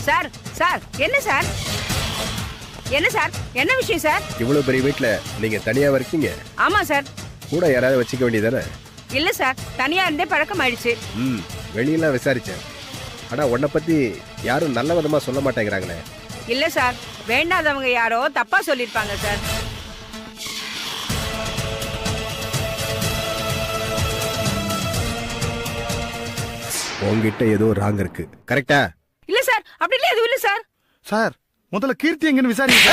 Sir sir என்ன sir என்ன sir என்ன விஷயம் சார்? இவ்வளவு பெரிய வீட்டுல நீங்க தனியாவா இருக்கீங்க? ஆமா சார். கூட யாராவது வச்சுக்க வேண்டியதானே? இல்ல சார், தனியா இருந்தே பழக்கம் ஆயிடுச்சு. வெளியெல்லாம் விசாரிச்சேன். ஆனா உன்னை பத்தி யாரும் நல்ல விதமா சொல்ல மாட்டேங்கிறாங்களே. இல்ல சார், வேண்டாதவங்க யாரோ தப்பா சொல்லிருப்பாங்க சார். உங்ககிட்ட ஏதோ ராங் இருக்கு. கரெக்டா? இல்ல சார், அப்படி இல்ல, எதுவும் இல்ல சார். சார் முதல்ல கீர்த்தி எங்கன்னு விசாரிங்க.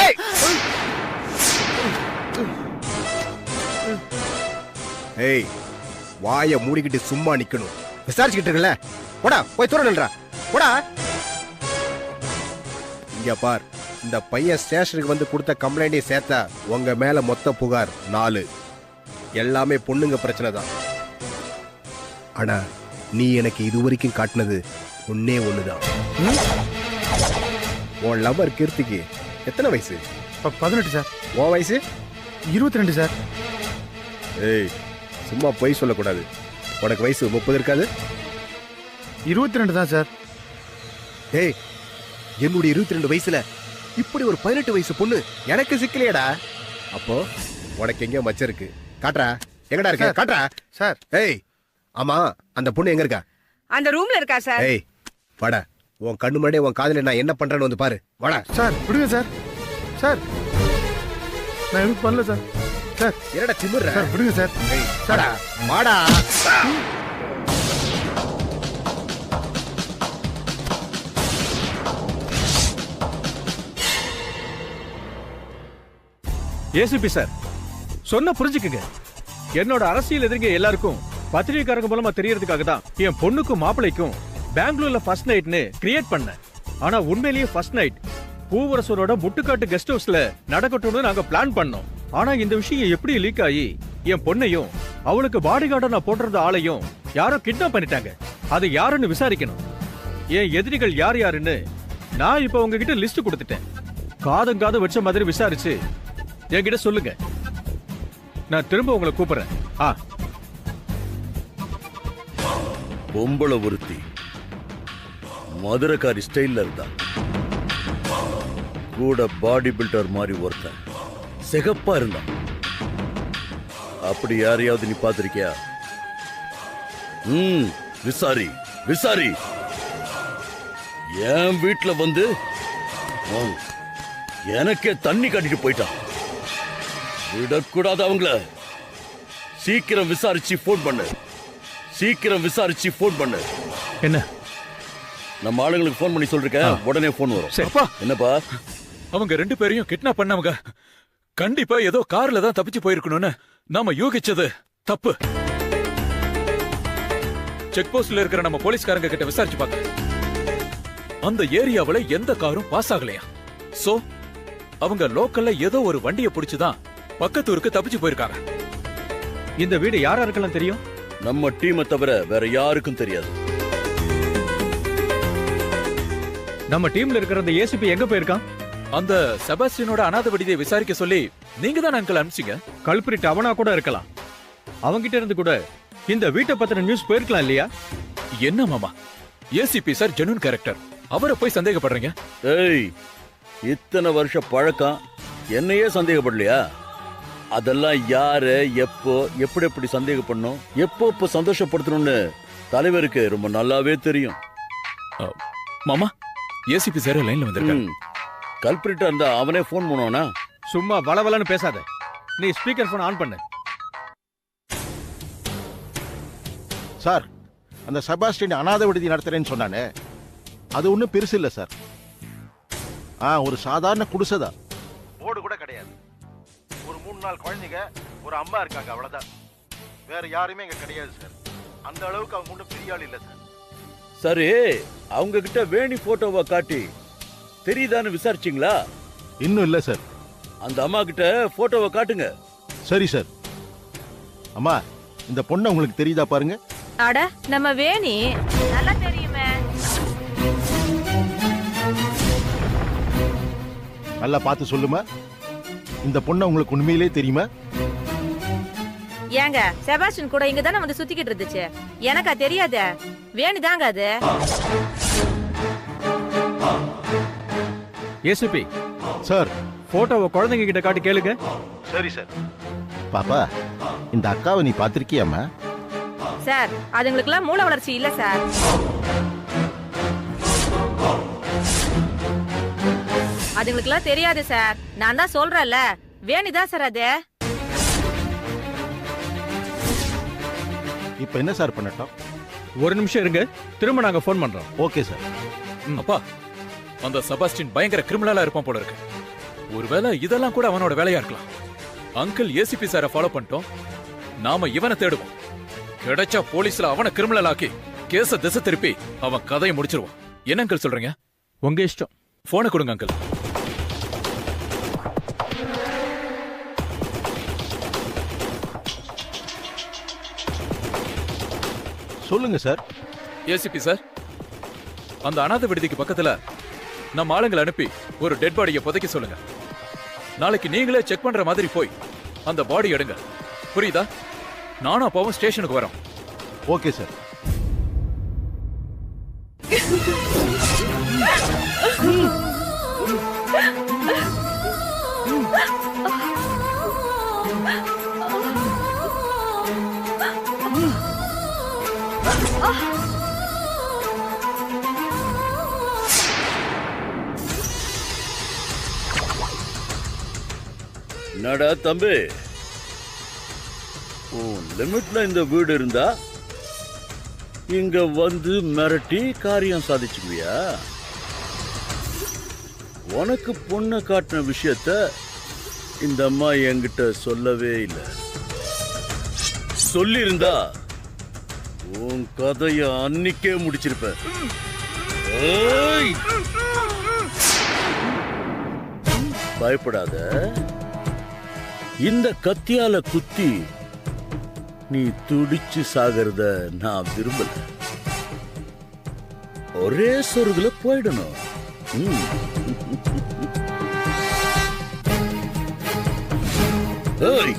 ஏய், வாயை மூடிக்கிட்டு சும்மா நிக்கணும். விசாரிச்சுக்கிட்டு இருக்கல, போடா போய் தூர நில்றா, போடா. இங்க பார், இந்த பையன் ஸ்டேஷனுக்கு வந்து கொடுத்த கம்ப்ளைண்டையும் சேர்த்தா உங்க மேல மொத்த புகார் 4. எல்லாமே பொண்ணுங்க பிரச்சனை தான். ஆனா நீ எனக்கு இதுவரைக்கும் காட்டினது ஒன்னே ஒண்ணுதான். உன் லவர் கீர்த்திக்கு எத்தனை வயசு? 18 சார். உன் வயசு? 22 சார். ஏய், சும்மா பொய் சொல்லக்கூடாது. உனக்கு வயசு 30 இருக்காது? 22 தான் சார். ஏய், என்னுடைய 22 வயசுல இப்படி ஒரு 18 வயசு பொண்ணு எனக்கு சிக்கலையடா. அப்போ உனக்கு எங்கேயோ மச்சம் இருக்கு. காட்டுறா, எங்கடா இருக்க? காட்டுறா சார். ஏய், ஆமா, அந்த பொண்ணு எங்க இருக்கா? அந்த ரூம்ல இருக்கா சார். ஏய், வாடா, உன் கண்ணு முன்னாடி உன் காதுல நான் என்ன பண்றேன்னு வந்து பாரு. வாடா. சார் விடுங்க சார். சார் நான் எதுவும் பண்ணல சார். சார் என்னடா திமிர்ற? சார் விடுங்க சார். ஏய், வாடா வாடா. ஏசிபி சார், சொன்ன புரிஞ்சுக்குங்க. என்னோட அரசியல் எதிரிங்க எல்லாருக்கும் பத்திரிகைக்காரங்க மூலமா தெரியறதுக்காக தான் என் பொண்ணுக்கும் மாப்பிளைக்கும் பெங்களூர்ல ஃபர்ஸ்ட் நைட்னு கிரியேட் பண்ணேன். ஆனா உண்மையிலேயே ஃபர்ஸ்ட் நைட் பூவரசரோட முட்டுக்காட்டு கெஸ்ட் ஹவுஸ்ல நடக்கட்டும்னு நாங்க பிளான் பண்ணோம். ஆனா இந்த விஷயம் எப்படி லீக் ஆகி என் பொண்ணையும் அவளுக்கு பாடி கார்டா நான் போட்டிருந்த ஆளையும் யாரோ கிட்னாப் பண்ணிட்டாங்க. அது யாருன்னு விசாரிக்கணும். என் எதிரிகள் யார் யாருன்னு நான் இப்ப உங்ககிட்ட லிஸ்ட் கொடுத்துட்டேன். காதம் காதம் வச்ச மாதிரி விசாரிச்சு என்கிட்ட சொல்லுங்க. நான் திரும்ப உங்களை கூப்பிடுறேன். பொம்பளை ஒருத்தி மதுரக்காரி ஸ்டைல்ல இருந்தா, கூட பாடி பில்டர் மாதிரி ஒருத்தன் சிகப்பா இருந்தான். அப்படி யாரையாவது நீ பாத்திருக்கியா? விசாரி விசாரி. என் வீட்டுல வந்து எனக்கே தண்ணி கட்டிட்டு போயிட்டான். விடக்கூடாது அவங்கள. சீக்கிரம் விசாரிச்சு போன் பண்ணு. சீக்கிரம் விசாரிச்சு போன் பண்ணு. என்ன? நம்ம ஆளுங்களுக்கு போன் பண்ணி சொல்றேன், உடனே போன் வரும். என்னப்பா? அவங்க 2 பேரையும் கிட்னாப் பண்ணவங்க கண்டிப்பா ஏதோ கார்ல தான் தப்பிச்சு போயிருக்கணும்னு நாம யூகிச்சது தப்பு. செக் போஸ்ட்ல இருக்கிற நம்ம போலீஸ்காரங்க கிட்ட விசாரிச்சு பார்க்க, அந்த ஏரியாவுல எந்த காரும் பாஸ் ஆகலையா. சோ அவங்க லோக்கல்ல ஏதோ ஒரு வண்டியை பிடிச்சுதான் பக்கத்து ஊருக்கு தப்பிச்சு போயிருக்காங்க. இந்த வீடு யாரா இருக்கலாம் தெரியும்? நம்ம டீமை தவிர வேற யாருக்கும் தெரியாது. நம்ம டீம்ல இருக்கிற அந்த ஏசிபி எங்க போயிருக்கான்? அந்த செபாஸ்டியனோட அனாதை விடுதியை விசாரிக்க சொல்லி நீங்க தான் அங்கிள் அனுப்பிச்சீங்க. கல்பிரிட் அவனா கூட இருக்கலாம். அவங்கிட்ட இருந்து கூட இந்த வீட்டை பத்தின நியூஸ் போயிருக்கலாம் இல்லையா? என்ன மாமா, ஏசிபி சார் ஜெனூன் கேரக்டர், அவரை போய் சந்தேகப்படுறீங்க? ஏய், இத்தனை வருஷ பழக்கம், என்னையே சந்தேகப்படலையா? அதெல்லாம் யாரு எப்போ எப்படி எப்படி சந்தேகப்படணும், எப்போ சந்தோஷப்படுத்தணும்னு தலைவருக்கு ரொம்ப நல்லாவே தெரியும். மாமா, ஏசிபி சார் லைன்ல வந்திருக்காங்க. கல்பிரிட்டா இருந்தா அவனே போன் பண்ணுவானா? சும்மா வளவலன்னு பேசாத. நீ ஸ்பீக்கர் போன் ஆன் பண்ணு. சார், அந்த செபாஸ்டியன் அனாதை விடுதி நடத்துறேன்னு சொன்னானே, அது ஒன்றும் பெருசு இல்லை சார். ஒரு சாதாரண குடிசைதான். போர்டு கூட கிடையாது. ஒரு 3-4 குழந்தைங்க, ஒரு அம்மா இருக்காங்க, அவ்வளவுதான். வேற யாருமே இங்க கிடையாது சார். அந்த அளவுக்கு அவங்க ஒன்றும் பெரிய ஆள் இல்லை சார். சரி, அவங்க கிட்ட வேணி போட்டோவை காட்டி தெரியுதான்னு விசாரிச்சிங்களா? இன்னும் இல்லை சார். அந்த அம்மா கிட்ட போட்டோவை காட்டுங்க. சரி சார். அம்மா, இந்த பொண்ணு உங்களுக்கு தெரியுதா பாருங்க. அட, நம்ம வேணி நல்லா தெரியுமே. நல்லா பார்த்து சொல்லுமா, இந்த பொண்ணு உங்களுக்கு உண்மையிலே தெரியுமா? ஏங்க, செபாஸ்டியன் கூட இங்க தானே வந்து சுத்திக்கிட்டு இருந்துச்சு. எனக்கா தெரியாத? வேணிதாங்க அது. ACP sir. போட்டோவை குழந்தைங்க கிட்ட காட்டி கேளுங்க. சரி சார். பாப்பா, இந்த அக்காவை நீ பார்த்திருக்கியாமா? சார் அதுங்களுக்குலாம் மூளை வளர்ச்சி இல்ல சார். அதுங்களுக்குலாம் தெரியாது சார். நான் தான் சொல்றேன்ல, வேணிதான் சார் அது. இப்போ என்ன சார் பண்ணட்டும்? ஒரு நிமிஷம் இருங்க, திரும்ப நாங்க ஃபோன் பண்றோம். Okay sir. அப்பா, அந்த செபாஸ்டின் பயங்கர கிரிமினலா இருப்பான் போல இருக்கு. ஒருவேளை இதெல்லாம் கூட அவனோட வேலையா இருக்கலாம். அங்கிள் ஏசிபி சாரை ஃபாலோ பண்ணிட்டோம். நாம இவனை தேடுவோம். கிடைச்சா போலீஸ்ல அவனை கிரிமினல் ஆக்கி கேஸ திசை திருப்பி அவன் கதையை முடிச்சிருவான். என்ன அங்கிள் சொல்றீங்க? உங்க இஷ்டம். போனை கொடுங்க அங்கிள். சொல்லுங்க சார். ஏசிபி சார், அந்த அனாதை விடுதிக்கு பக்கத்துல நம்ம ஆளுங்களை அனுப்பி ஒரு டெட் பாடியை புதைக்க சொல்லுங்க. நாளைக்கு நீங்களே செக் பண்ற மாதிரி போய் அந்த பாடி எடுங்க. புரியுதா? நானும் அப்பாவும் ஸ்டேஷனுக்கு வரோம். Okay sir. என்னடா தம்பி, உன் லிமிட்ல இந்த வீடு இருந்தா இங்க வந்து மிரட்டி காரியம் சாதிச்சுக்குவியா? உனக்கு பொண்ணு காட்டின விஷயத்த இந்த அம்மா என்கிட்ட சொல்லவே இல்லை. சொல்லியிருந்தா உன் கதைய அன்னிக்கே முடிச்சிருப்ப. பயப்படாத. இந்த கத்தியால குத்தி நீ துடிச்சு சாகிறத நான் விரும்பல. ஒரே சொருகுல போயிடணும். ஏய்,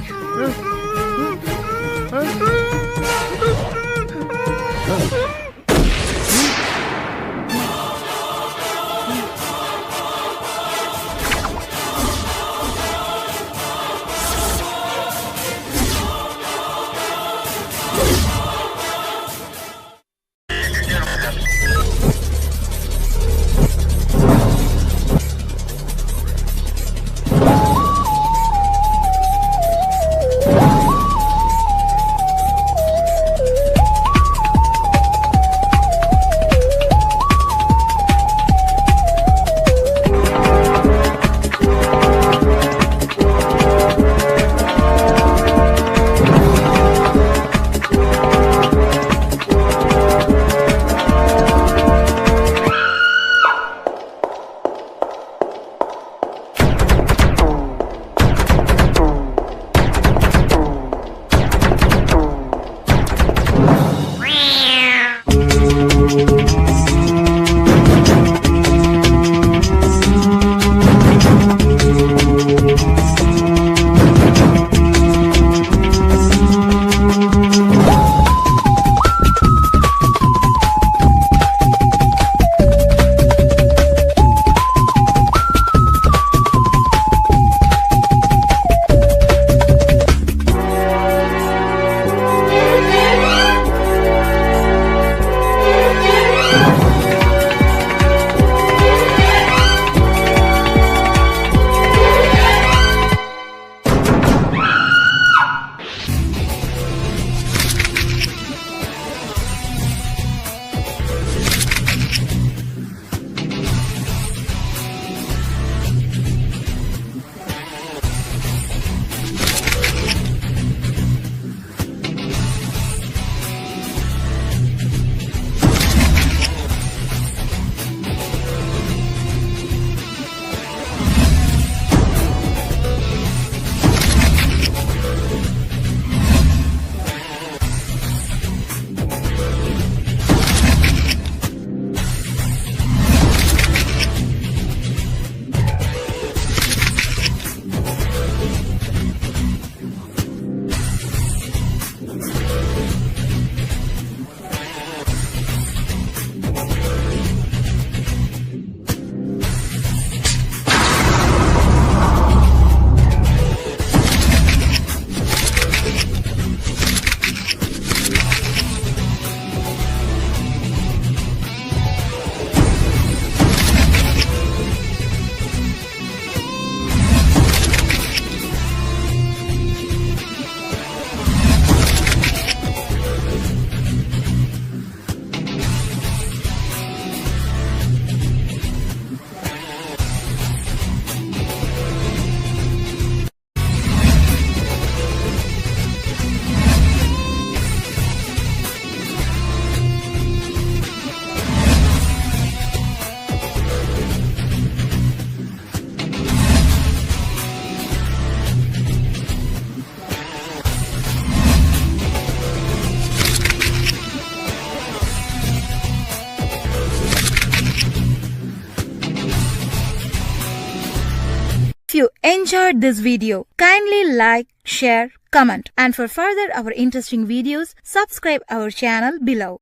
you enjoyed this video, kindly like, share, comment, and for further our interesting videos, subscribe our channel below.